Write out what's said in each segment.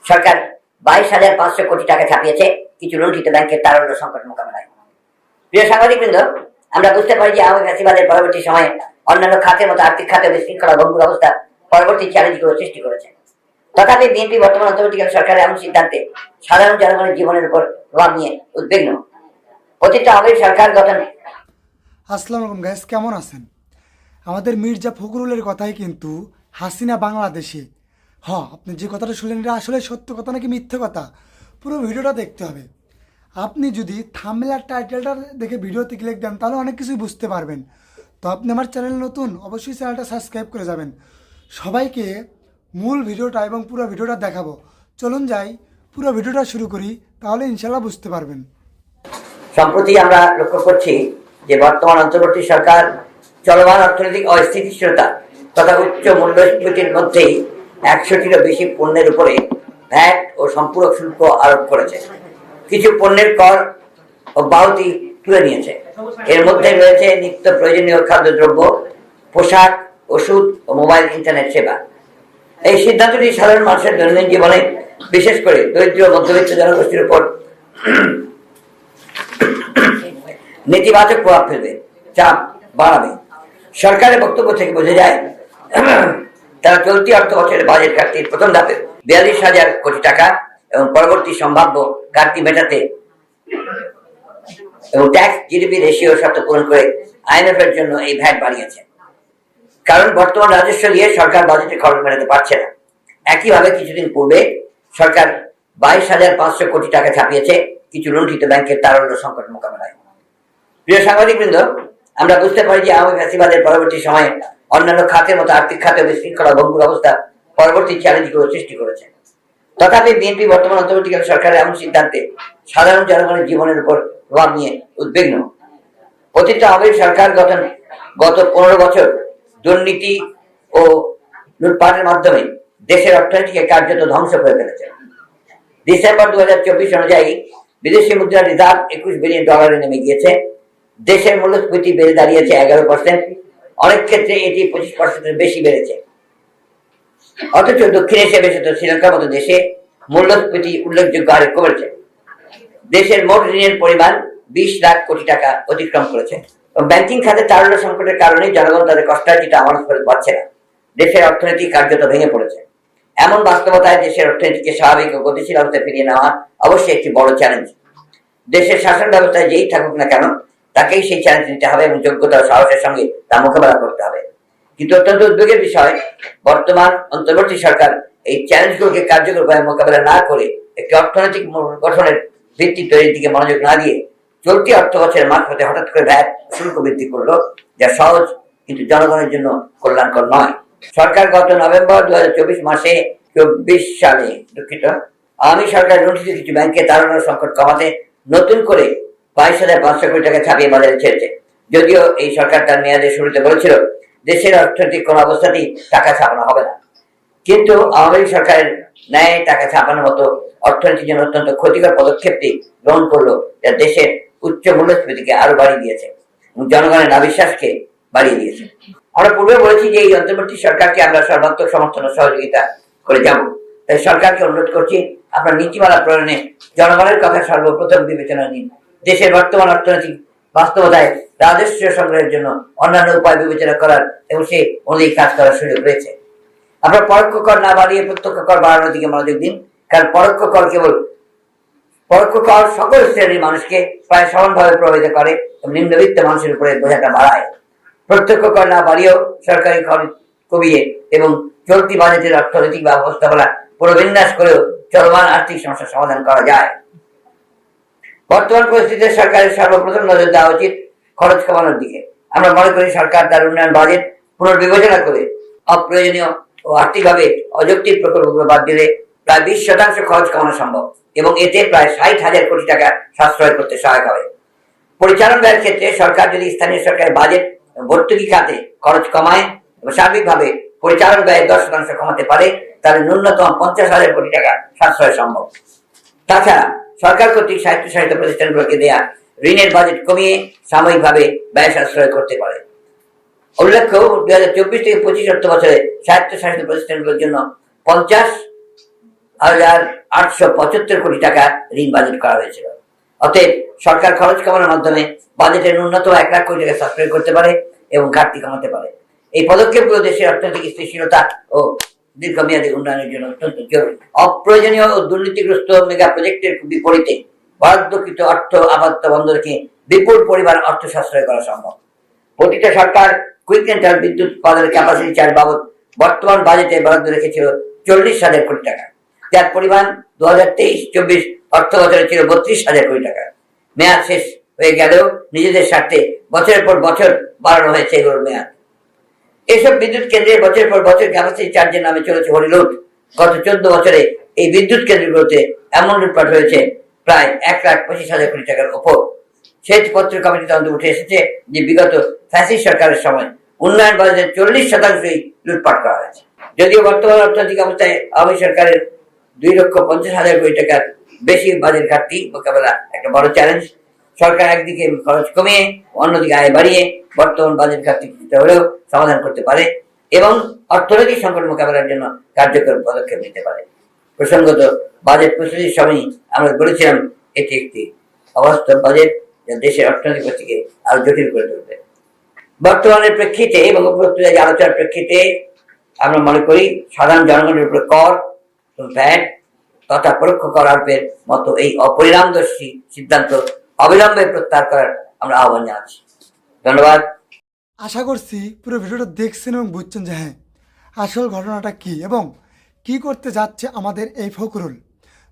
সরকার 22,500 কোটি টাকা ছাপিয়েছে কিছু লুণ্ঠিত ব্যাংকের তারল্য সংকট মোকাবেলায়। প্রিয় সাংবাদিকবৃন্দ, আমরা বুঝতে পারি যে আওয়ামী ফ্যাসিবাদের পরবর্তী সময়ে অন্যান্য খাতের মতো আর্থিক খাতে বিশৃঙ্খলা ভঙ্গুর অবস্থা পরবর্তী চ্যালেঞ্জগুলো সৃষ্টি করেছে। তথাপি বিএনপি বর্তমান অন্তর্বর্তীকালীন সরকারের এমন সিদ্ধান্তে সাধারণ জনগণের জীবনের উপর প্রভাব নিয়ে উদ্বিগ্ন। অতীতে আওয়ামী সরকার গঠন। আসসালামু আলাইকুম গাইস, কেমন আছেন? আমাদের মির্জা ফখরুলের কথাই কিন্তু হাসিনা বাংলাদেশে। আপনি যে কথাটা শুনলেন এটা আসলে সত্য কথা নাকি মিথ্যে কথা, পুরো ভিডিওটা দেখতে হবে। আপনি যদি থাম্বনেল আর টাইটেলটা দেখে ভিডিওতে ক্লিক দেন তাহলে অনেক কিছুই বুঝতে পারবেন। তো আপনি আমার চ্যানেল নতুন, অবশ্যই চ্যানেলটা সাবস্ক্রাইব করে যাবেন। সবাইকে মূল ভিডিওটা এবং পুরো ভিডিওটা দেখাবো। চলুন যাই, পুরো ভিডিওটা শুরু করি, তাহলে ইনশাল্লাহ বুঝতে পারবেন। সম্প্রতি আমরা লক্ষ্য করছি যে বর্তমান অন্তর্বর্তী সরকার চলমান অর্থনৈতিক অস্থিতিশীলতা তথা উচ্চ মূল্যস্ফীতির মধ্যেই 100টিরও বেশি পণ্যের উপরে ভ্যাট ও সম্পূরক শুল্ক আরোপ করেছে। কিছু পণ্যের কর ও বাউতি তুলে নিয়েছে। এর মধ্যে রয়েছে নিত্য প্রয়োজনীয় খাদ্যদ্রব্য, পোশাক, ওষুধ ও মোবাইল ইন্টারনেট সেবা। এই সিদ্ধান্তটি সাধারণ মানুষের দৈনন্দিন জীবনে, বিশেষ করে দরিদ্র মধ্যবিত্ত জনগোষ্ঠীর উপর নেতিবাচক প্রভাব ফেলবে, চাপ বাড়াবে। সরকারের বক্তব্য থেকে বোঝা যায় তারা চলতি অর্থ বছরের বাজেট ঘাটতির প্রথম ধাপে 42,000 কোটি টাকা এবং পরবর্তী সম্ভাব্য ঘাটতি মেটাতে এবং ট্যাক্স জিডিপি রেশিও শর্ত পূরণ করে IMF এর জন্য এই ভ্যাট বাড়িয়েছে। কারণ বর্তমান রাজস্ব দিয়ে সরকার বাজেটে খরচ মেটাতে পারছে না। একইভাবে কিছুদিন পূর্বে সরকার 22,500 কোটি টাকা ছাপিয়েছে কিছু লুণ্ঠিত ব্যাংকের তারল্য সংকট মোকাবেলায়। প্রিয় সাংবাদিকবৃন্দ, আমরা বুঝতে পারি যে আওয়ামী ফ্যাসিবাদের পরবর্তী সময়ে অন্যান্য খাতের মতো আর্থিক খাতে বিশৃঙ্খলা ভঙ্গুর অবস্থা পরবর্তী চ্যালেঞ্জগুলো সৃষ্টি করেছে। তথাপি বিএনপি বর্তমান অন্তর্বর্তীকালীন সরকারের এমন সিদ্ধান্তে সাধারণ জনগণের জীবনের উপর প্রভাব নিয়ে উদ্বিগ্ন। অতীতে আওয়ামী সরকার গঠন গত 15 বছর দুর্নীতি ও লুটপাটের মাধ্যমে দেশের অর্থনীতিকে কার্যত ধ্বংস করে ফেলেছে। ডিসেম্বর 2024 অনুযায়ী বিদেশি মুদ্রা রিজার্ভ $21 বিলিয়ন নেমে গিয়েছে। দেশের মূল্যস্ফীতি বেড়ে দাঁড়িয়েছে 11%। অনেক ক্ষেত্রে এটি 25%-এর বেশি বেড়েছে। অথচ দক্ষিণ এশিয়া বিশেষত শ্রীলঙ্কার মতো দেশে মূল্যস্ফীতি উল্লেখযোগ্য হারে কমেছে। দেশের মোট ঋণের পরিমাণ 20 লাখ কোটি টাকা অতিক্রম করেছে। ব্যাংকিং খাতে তারল্য সংকটের কারণে জনগণ তাদের কষ্টার্জিত আমানত ফেরত পাচ্ছে না। দেশের অর্থনীতি কার্যত ভেঙে পড়েছে। এমন বাস্তবতায় দেশের অর্থনীতিকে স্বাভাবিক ও গতিশীল অবস্থায় ফিরিয়ে নেওয়া অবশ্যই একটি বড় চ্যালেঞ্জ। দেশের শাসন ব্যবস্থায় যেই থাকুক না কেন তাকেই সেই চ্যালেঞ্জ নিতে হবে এবং যোগ্যতা ও সাহসের সঙ্গে তা মোকাবেলা করতে হবে। কিন্তু অত্যন্ত উদ্বেগের বিষয়, বর্তমান অন্তর্বর্তী সরকার এই চ্যালেঞ্জগুলোকে কার্যকরভাবে মোকাবেলা না করে একটি অর্থনৈতিক গঠনের ভিত্তি তৈরির দিকে মনোযোগ না দিয়ে চলতি অর্থ বছরের মাঝপথে হঠাৎ করে ভ্যাট শুল্ক বৃদ্ধি করলো, যা সহজ কিন্তু জনগণের জন্য কল্যাণকর নয়। সরকার গত নভেম্বর 2024 সালে আওয়ামী সরকার লুণ্ঠিত কিছু ব্যাংকে তারল্য সংকট কমাতে নতুন করে 22,500 কোটি টাকা ছাপিয়ে বাজারে ছেড়েছে। যদিও এই সরকার তার মেয়াদের শুরুতে বলেছিল দেশের অর্থনৈতিক কোন অবস্থাতেই টাকা ছাপানো হবে না, কিন্তু আওয়ামী সরকারের ন্যায় টাকা ছাপানোর মতো অর্থনীতির জন্য অত্যন্ত ক্ষতিকর পদক্ষেপটি গ্রহণ করলো, যা দেশের উচ্চ মূল্যস্ফীতিকে আরো বাড়িয়ে দিয়েছে এবং জনগণের নাবিশ্বাসকে বাড়িয়ে দিয়েছে। আমরা পূর্বে বলেছি যে এই অন্তর্বর্তী সরকারকে আমরা সর্বাত্মক সমর্থন ও সহযোগিতা করে যাব। তাই সরকারকে অনুরোধ করছি, আপনার নীতিমালা প্রণয়নে জনগণের কথা সর্বপ্রথম বিবেচনা নিন। দেশের বর্তমান অর্থনৈতিক বাস্তবতায় রাজস্ব সংগ্রহের জন্য অন্যান্য উপায় বিবেচনা করার এবং সেই অনুযায়ী কাজ করার সুযোগ রয়েছে। আপনার পরোক্ষ কর না বাড়িয়ে প্রত্যক্ষ কর বাড়ানোর দিকে মনোযোগ দিন। কারণ পরোক্ষ কর সকল শ্রেণীর মানুষকে প্রায় সমানভাবে প্রভাবিত করে এবং নিম্নবিত্ত মানুষের উপরে বোঝাটা বাড়ায়। প্রত্যক্ষ কর না বাড়িয়েও সরকারি খরচ কমিয়ে এবং চলতি বাজেটের অর্থনৈতিক ব্যবস্থাপনা পুনর্বিন্যাস করেও চলমান আর্থিক সমস্যার সমাধান করা যায়। বর্তমান পরিস্থিতিতে সরকারের সর্বপ্রথম নজর দেওয়া উচিত খরচ কমানোর দিকে। আমরা মনে করি সরকার তার উন্নয়ন বাজেট পুনর্বিবেচনা করে অপ্রয়োজনীয় ও আর্থিকভাবে অযৌক্তিক প্রকল্পগুলো বাদ দিলে প্রায় 20% খরচ কমানো সম্ভব এবং এতে প্রায় 60,000 কোটি টাকা সাশ্রয় করতে সহায়ক হবে। পরিচালন ব্যয়ের ক্ষেত্রে সরকার যদি স্থানীয় সরকারের বাজেট ভর্তুকি খাতে খরচ কমায় এবং সার্বিকভাবে পরিচালন ব্যয় 10% কমাতে পারে, তাহলে ন্যূনতম 50,000 কোটি টাকা সাশ্রয় সম্ভব। তাছাড়া সরকার কর্তৃক স্বায়ত্তশাসিত প্রতিষ্ঠানগুলোকে দেয়া ঋণের বাজেট কমিয়ে সাময়িকভাবে ব্যয় সাশ্রয় করতে পারে। উল্লেখ্য, 2024 থেকে 25 অর্থ বছরে স্বায়ত্তশাসিত প্রতিষ্ঠানগুলোর জন্য 50 কোটি টাকা ঋণ বাজেট করা হয়েছিল। অতএব সরকার খরচ কমানোর মাধ্যমে বাজেটের ন্যূনতম 1 লাখ কোটি টাকা সাশ্রয় করতে পারে এবং ঘাটতি কমাতে পারে। এই পদক্ষেপগুলো দেশের অর্থনৈতিক স্থিতিশীলতা ও দীর্ঘমেয়াদী উন্নয়নের জন্য অত্যন্ত জরুরি। অপ্রয়োজনীয় ও দুর্নীতিগ্রস্ত মেগা প্রজেক্টের বিপরীতে বরাদ্দকৃত অর্থ আপাতত বন্ধ রেখে বিপুল পরিমাণ অর্থ সাশ্রয় করা সম্ভব। প্রতিটা সরকার কুইক রেন্টাল বিদ্যুৎ উৎপাদনের ক্যাপাসিটি চার্জ বাবদ বর্তমান বাজেটে বরাদ্দ রেখেছিল 40,000 কোটি টাকা, যার পরিমাণ 2023-24 অর্থ বছরে ছিল 32,000 কোটি টাকা। মেয়াদ শেষ হয়ে গেলেও নিজেদের স্বার্থে বছরের পর বছর বাড়ানো হয়েছে এগুলোর মেয়াদ। এসব বিদ্যুৎ কেন্দ্রে বছরের পর বছর ক্যাপাসিটি চার্জের নামে চলেছে হরিলুট। গত 14 বছরে এই বিদ্যুৎ কেন্দ্রগুলোতে এমন লুটপাট হয়েছে প্রায় 1,25,000 কোটি টাকার উপর। শ্বেতপত্র কমিটি তদন্ত উঠে এসেছে যে বিগত ফ্যাসিস্ট সরকারের সময় উন্নয়ন বাজেটের 40% লুটপাট করা হয়েছে। যদিও বর্তমান অর্থনৈতিক অবস্থায় আওয়ামী সরকারের 2,50,000 কোটি টাকার বেশি বাজেট ঘাটতি মোকাবেলা একটা বড় চ্যালেঞ্জ। সরকার একদিকে খরচ কমিয়ে অন্যদিকে আয় বাড়িয়ে বর্তমান বাজেট ঘাটতি কিছুটা হলেও সমাধান করতে পারে এবং অর্থনৈতিক সংকট মোকাবেলার জন্য কার্যকর পদক্ষেপ নিতে পারে। প্রসঙ্গত, বাজেট প্রস্তুতির সময় আমরা বলেছিলাম এটি একটি অবাস্তব বাজেট যা দেশের অর্থনৈতিক পরিস্থিতিকে আরো জটিল করে তুলবে। বর্তমানের প্রেক্ষিতে এবং উপরোক্ত আলোচনার প্রেক্ষিতে আমরা মনে করি সাধারণ জনগণের উপর কর, ভ্যাট তথা পরোক্ষ কর আরোপের মতো এই অপরিণামদর্শী সিদ্ধান্ত অবিলম্বে প্রত্যাহার করার আমরা আহ্বান জানাচ্ছি। ধন্যবাদ। আশা করছি পুরো ভিডিওটা দেখছেন এবং বুঝছেন যে হ্যাঁ আসল ঘটনাটা কি এবং কি করতে যাচ্ছে আমাদের এই ফখরুল।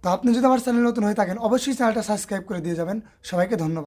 তো আপনি যদি আমার চ্যানেল নতুন হয়ে থাকেন অবশ্যই চ্যানেলটা সাবস্ক্রাইব করে দিয়ে যাবেন। সবাইকে ধন্যবাদ।